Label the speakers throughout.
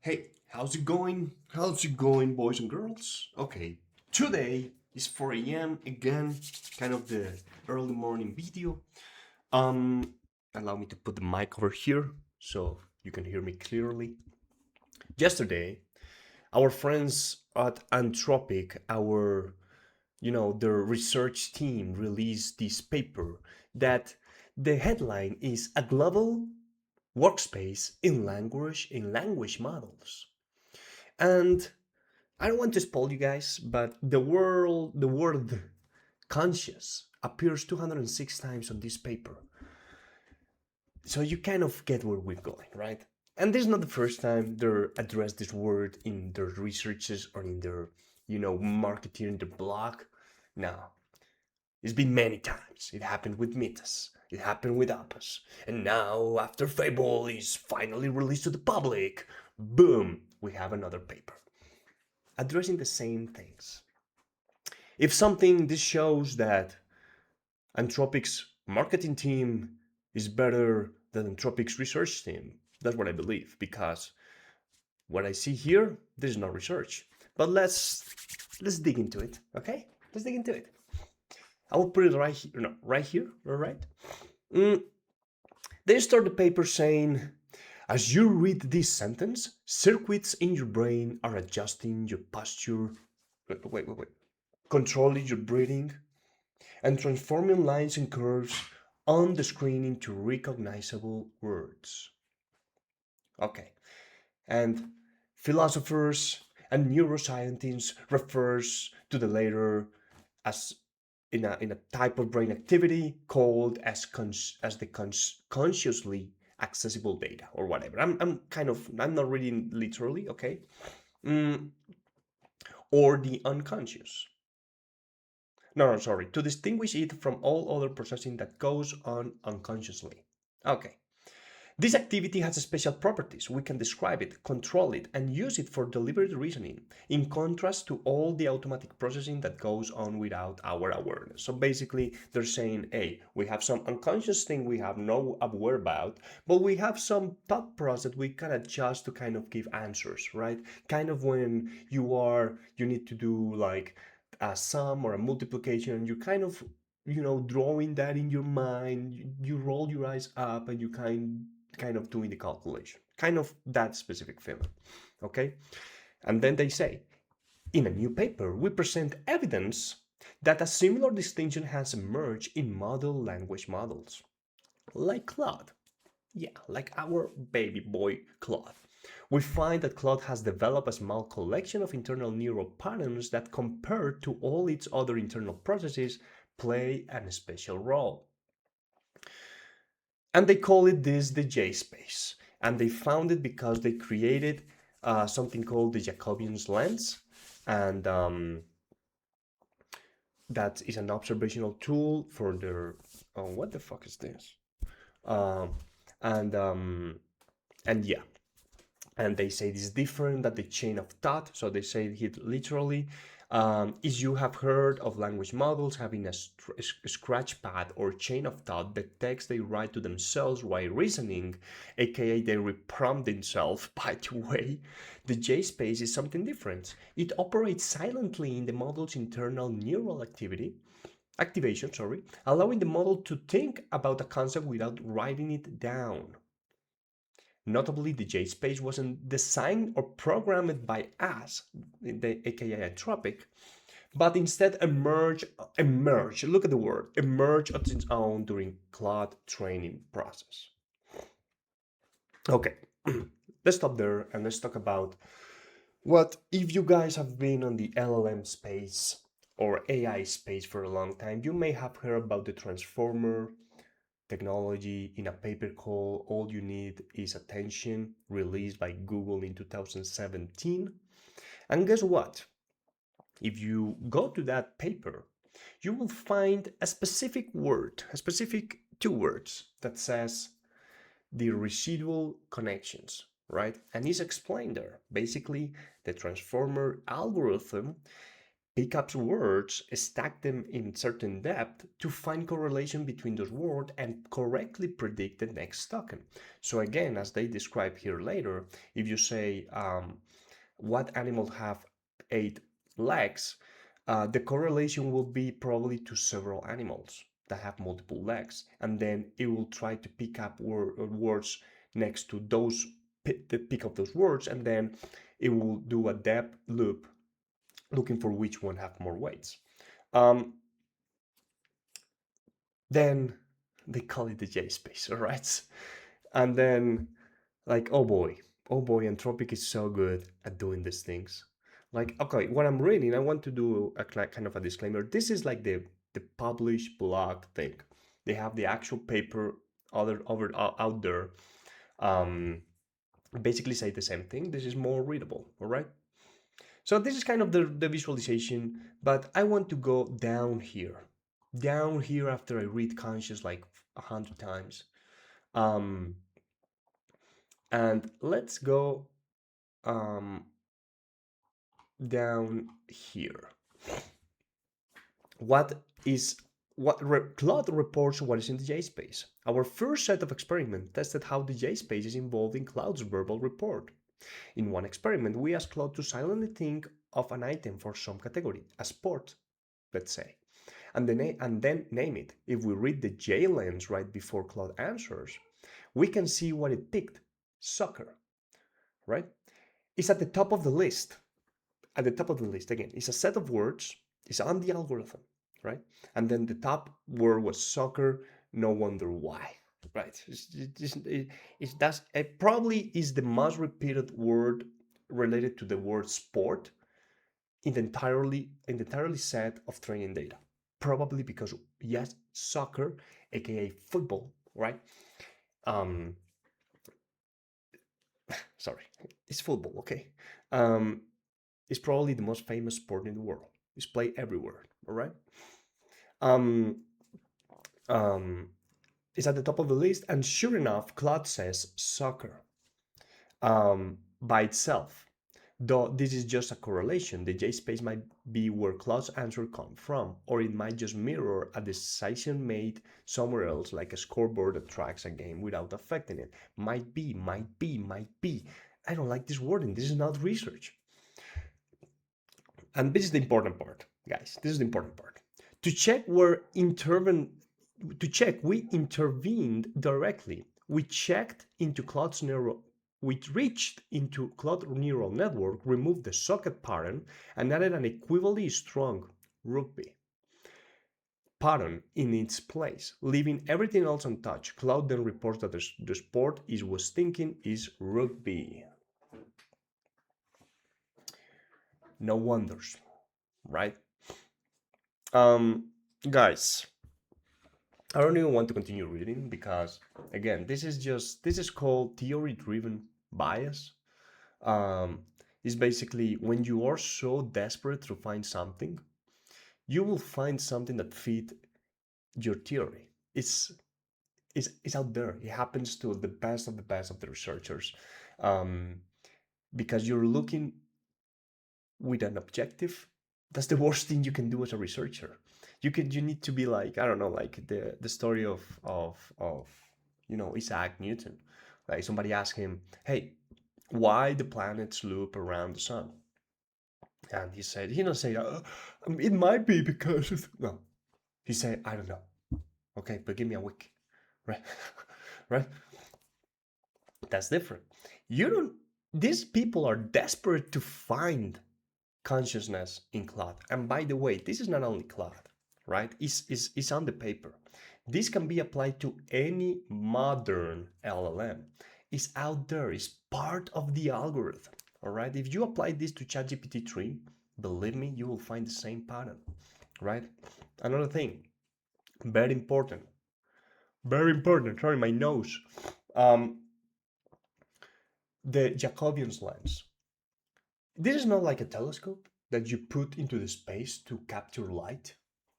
Speaker 1: Hey, how's it going? How's it going, boys and girls? Okay, today is 4 a.m. again, kind of the early morning video. Um, Allow me to put the mic over here so you can hear me clearly. Yesterday, our friends at Anthropic, the research team released this paper that the headline is a global workspace in language models. And I don't want to spoil you guys, but the word conscious appears 206 times on this paper. So you kind of get where we're going, right? And this is not the first time they're addressed this word in their researches or in their, marketing, their blog. No, it's been many times. It happened with Mitas. It happened with Appas. And now, after Fable is finally released to the public, boom, we have another paper addressing the same things. If something, this shows that Anthropic's marketing team is better than Anthropic's research team. That's what I believe, because what I see here, this is not research. But let's dig into it, okay? Let's dig into it. I will put it right here, no, right here, all right? Mm, they start the paper saying, as you read this sentence, circuits in your brain are adjusting your posture. Wait. Controlling your breathing and transforming lines and curves on the screen into recognizable words. Okay, and philosophers and neuroscientists refers to the latter as in a type of brain activity called as the consciously accessible data or whatever. I'm not reading literally, okay? Mm, or the unconscious. No, sorry. To distinguish it from all other processing that goes on unconsciously. Okay. This activity has special properties. We can describe it, control it, and use it for deliberate reasoning, in contrast to all the automatic processing that goes on without our awareness. So basically, they're saying, hey, we have some unconscious thing we have no aware about, but we have some thought process we can adjust to kind of give answers, right? Kind of when you need to do like a sum or a multiplication, and you kind of drawing that in your mind, you roll your eyes up and you kind of doing the calculation, kind of that specific feeling. Okay, and then they say, in a new paper we present evidence that a similar distinction has emerged in model language models like Claude. Yeah, like our baby boy Claude. We find that Claude has developed a small collection of internal neural patterns that, compared to all its other internal processes, play a special role. And they call it this the J space. And they found it because they created something called the Jacobian's lens. And that is an observational tool for their. Oh, what the fuck is this? Um, and um, and yeah, and they say this is different than the chain of thought. So they say it literally is you have heard of language models having a scratch pad or chain of thought, the text they write to themselves while reasoning, aka they reprompt themselves. By the way, the J space is something different. It operates silently in the model's internal neural activation, allowing the model to think about a concept without writing it down. Notably, the JSpace wasn't designed or programmed by us, the aka Anthropic, but instead emerged, look at the word, emerged on its own during Claude training process. Okay, let's stop there and let's talk about what if you guys have been on the LLM space or AI space for a long time, you may have heard about the transformer technology in a paper called All You Need Is Attention, released by Google in 2017. And guess what? If you go to that paper, you will find a specific word, a specific two words that says the residual connections, right? And it's explained there. Basically, the transformer algorithm pick up words, stack them in certain depth to find correlation between those words and correctly predict the next token. So again, as they describe here later, if you say what animal have 8 legs, the correlation will be probably to several animals that have multiple legs, and then it will try to pick up words next to those, pick up those words, and then it will do a depth loop looking for which one have more weights. Um, then they call it the J space, all right? And then, like, oh boy, Anthropic is so good at doing these things. Like, okay, when I'm reading, I want to do a kind of a disclaimer. This is like the published blog thing. They have the actual paper out there. Um, Basically say the same thing. This is more readable, all right? So this is kind of the visualization, but I want to go down here. Down here after I read conscious like 100 times. Um, and let's go down here. What is Claude reports what is in the J-space. Our first set of experiments tested how the J-space is involved in Claude's verbal report. In one experiment, we asked Claude to silently think of an item for some category, a sport, let's say, and then name it. If we read the J lens right before Claude answers, we can see what it picked: soccer, right? It's at the top of the list. At the top of the list, again, it's a set of words, it's on the algorithm, right? And then the top word was soccer, no wonder why, right? It probably is the most repeated word related to the word sport in the entirely set of training data. Probably because, yes, soccer, aka football, right? Um, Sorry, it's football, okay? Um, it's probably the most famous sport in the world. It's played everywhere, all right? Um, um, it's at the top of the list, and sure enough, Claude says soccer by itself. Though this is just a correlation, the J space might be where Claude's answer comes from, or it might just mirror a decision made somewhere else, like a scoreboard that tracks a game without affecting it. Might be, might be, might be. I don't like this wording. This is not research. And this is the important part, guys. This is the important part. To check where intervene, to check, we intervened directly. We checked into Claude's neural. We reached into Claude neural network, removed the socket pattern, and added an equivalently strong rugby pattern in its place, leaving everything else untouched. Claude then reports that the sport it was thinking is rugby. No wonders, right? Um, Guys, I don't even want to continue reading because, again, this is called theory-driven bias. Um, it's basically when you are so desperate to find something, you will find something that fit your theory. It's out there. It happens to the best of the best of the researchers, um, because you're looking with an objective. That's the worst thing you can do as a researcher. You need to be like, I don't know, like the story of Isaac Newton. Like somebody asked him, hey, why the planets loop around the sun? And he don't say, it might be because of no. He said, I don't know. Okay, but give me a week. Right? Right? That's different. You don't These people are desperate to find consciousness in Claude. And by the way, this is not only Claude, right? It's on the paper. This can be applied to any modern LLM. It's out there, it's part of the algorithm, all right? If you apply this to ChatGPT 3, believe me, you will find the same pattern, right? Another thing, very important, sorry, my nose. Um, the Jacobian's lens. This is not like a telescope that you put into the space to capture light.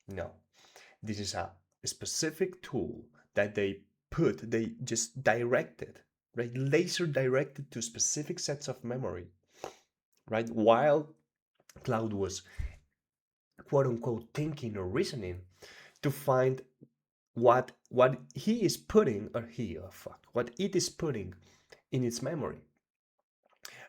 Speaker 1: No, this is a specific tool that they just directed, right? Laser directed to specific sets of memory, right? While Claude was quote unquote thinking or reasoning to find what he is putting, or he, oh fuck, what it is putting in its memory.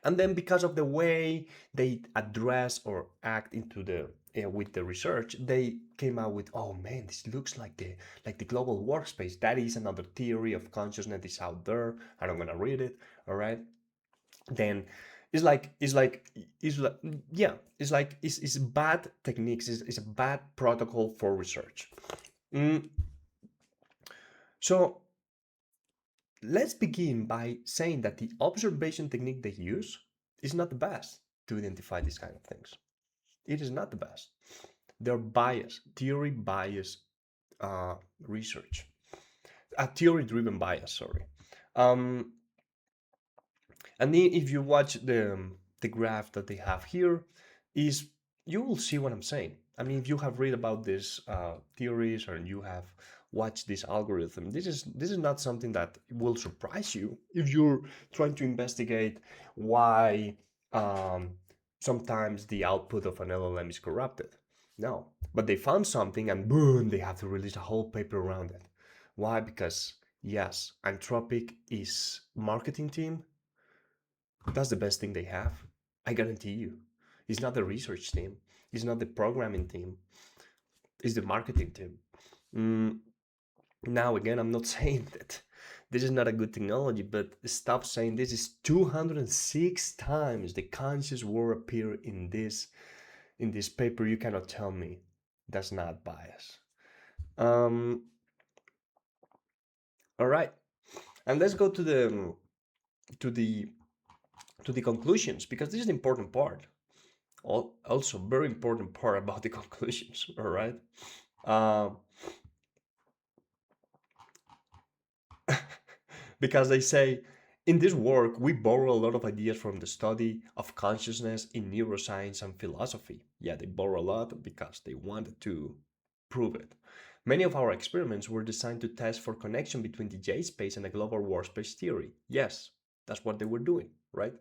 Speaker 1: And then because of the way they address or act into the with the research, they came out with, oh man, this looks like the global workspace. That is another theory of consciousness is out there. And I'm gonna read it. All right. Then it's like yeah, it's bad techniques. It's a bad protocol for research. Mm, so let's begin by saying that the observation technique they use is not the best to identify these kind of things. It is not the best. They're biased, theory bias uh, research, a theory driven bias, sorry. Um, and then if you watch the graph that they have here, is you will see what I'm saying. I mean, if you have read about these theories or you have watched this algorithm, this is not something that will surprise you if you're trying to investigate why um, sometimes the output of an LLM is corrupted. No, but they found something and boom, they have to release a whole paper around it. Why? Because yes, Anthropic is marketing team, that's the best thing they have. I guarantee you. It's not the research team. It's not the programming team. It's the marketing team. Mm, Now, again, I'm not saying that this is not a good technology, but stop saying this is 206 times the conscious word appear in this paper. You cannot tell me that's not bias. Um, all right, and let's go to to the to the conclusions because this is the important part. Also very important part about the conclusions, all right. uh, because they say in this work we borrow a lot of ideas from the study of consciousness in neuroscience and philosophy. Yeah, they borrow a lot because they wanted to prove it. Many of our experiments were designed to test for connection between the J-space and the global workspace theory. Yes, that's what they were doing, right?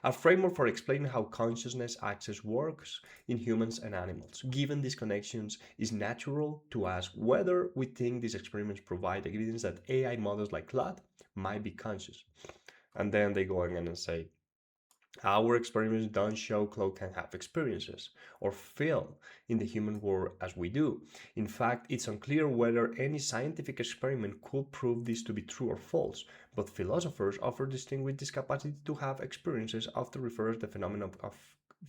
Speaker 1: A framework for explaining how consciousness access works in humans and animals. Given these connections, it's natural to ask whether we think these experiments provide evidence that AI models like Claude might be conscious. And then they go again and say, our experiments don't show Claude can have experiences or feel in the human world as we do. In fact, it's unclear whether any scientific experiment could prove this to be true or false, but philosophers often distinguish this capacity to have experiences often refers to the phenomenon of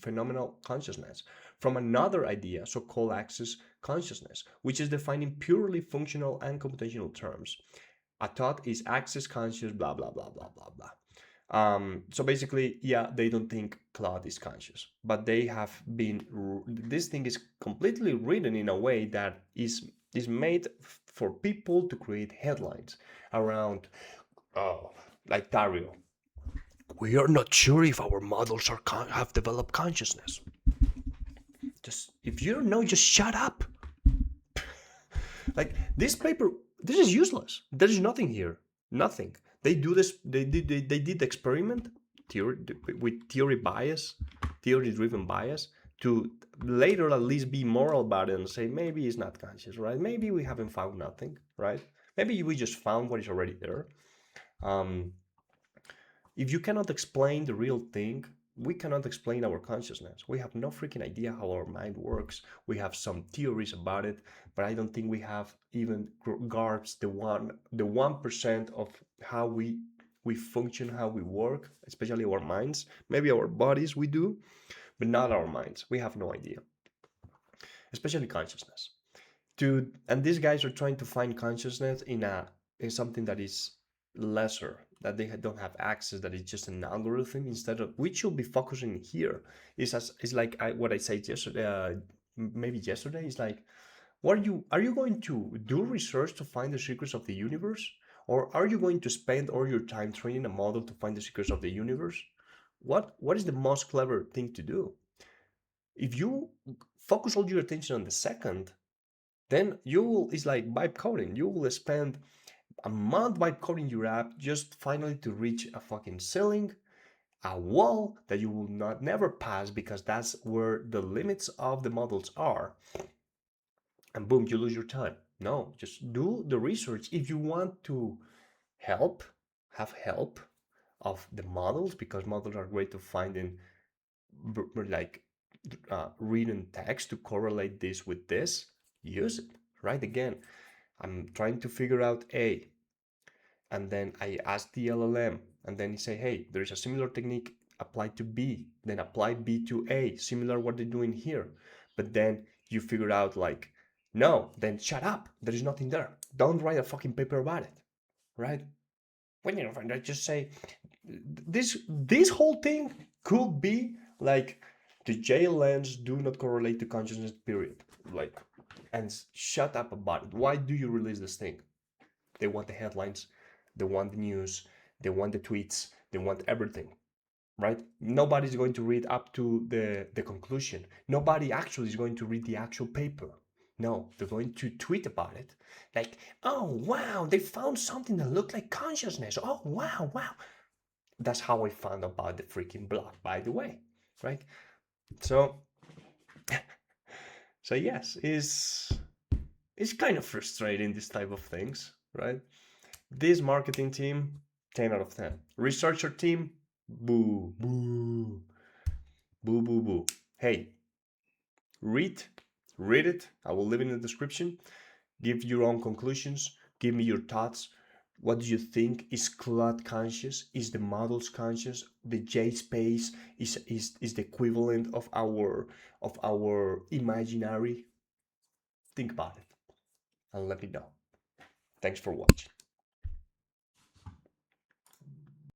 Speaker 1: phenomenal consciousness from another idea, so-called access consciousness, which is defined in purely functional and computational terms. A thought is access conscious, blah, blah, blah, blah, blah, blah. So basically, yeah, they don't think Claude is conscious, but they have been. This thing is completely written in a way that is made for people to create headlines around. Oh, like Dario. We are not sure if our models have developed consciousness. Just if you don't know, just shut up. Like this paper, this is useless. There is nothing here. Nothing. They do this. They did the experiment theory with theory bias, theory driven bias to later at least be moral about it and say maybe it's not conscious, right? Maybe we haven't found nothing, right? Maybe we just found what is already there. Um, if you cannot explain the real thing, we cannot explain our consciousness. We have no freaking idea how our mind works. We have some theories about it, but I don't think we have even grasped the 1% of how we function, how we work, especially our minds. Maybe our bodies we do, but not our minds. We have no idea, especially consciousness. Dude, and these guys are trying to find consciousness in something that is lesser, that they don't have access, that is just an algorithm. Instead of we should be focusing here is like what I said yesterday, maybe yesterday is like, what are you going to do research to find the secrets of the universe, or are you going to spend all your time training a model to find the secrets of the universe? What is the most clever thing to do? If you focus all your attention on the second, then you will, it's like vibe coding. You will spend a month vibe coding your app just finally to reach a fucking ceiling a wall that you will not never pass because that's where the limits of the models are, and boom, you lose your time. No, just do the research. If you want to help, have help of the models, because models are great to finding like written text to correlate this with this, use it, right? Again, I'm trying to figure out A, and then I ask the LLM, and then you say, hey, there's a similar technique applied to B, then apply B to A, similar what they're doing here. But then you figure out like, no, then shut up. There is nothing there. Don't write a fucking paper about it, right? When you know, I just say this whole thing could be like the JLNs do not correlate to consciousness, period. Like, and shut up about it. Why do you release this thing? They want the headlines, they want the news, they want the tweets, they want everything, right? Nobody's going to read up to the conclusion. Nobody actually is going to read the actual paper. No, they're going to tweet about it. Like, oh, wow, they found something that looked like consciousness. Oh, wow, wow. That's how I found about the freaking blog, by the way, right? So, so yes, it's kind of frustrating, this type of things, right? This marketing team, 10 out of 10. Researcher team, boo, boo, boo, boo, boo. Hey, read, read it. I will leave it in the description. Give your own conclusions. Give me your thoughts. What do you think? Is Claude conscious? Is the models conscious? The J space is the equivalent of our imaginary? Think about it and let me know. Thanks for watching.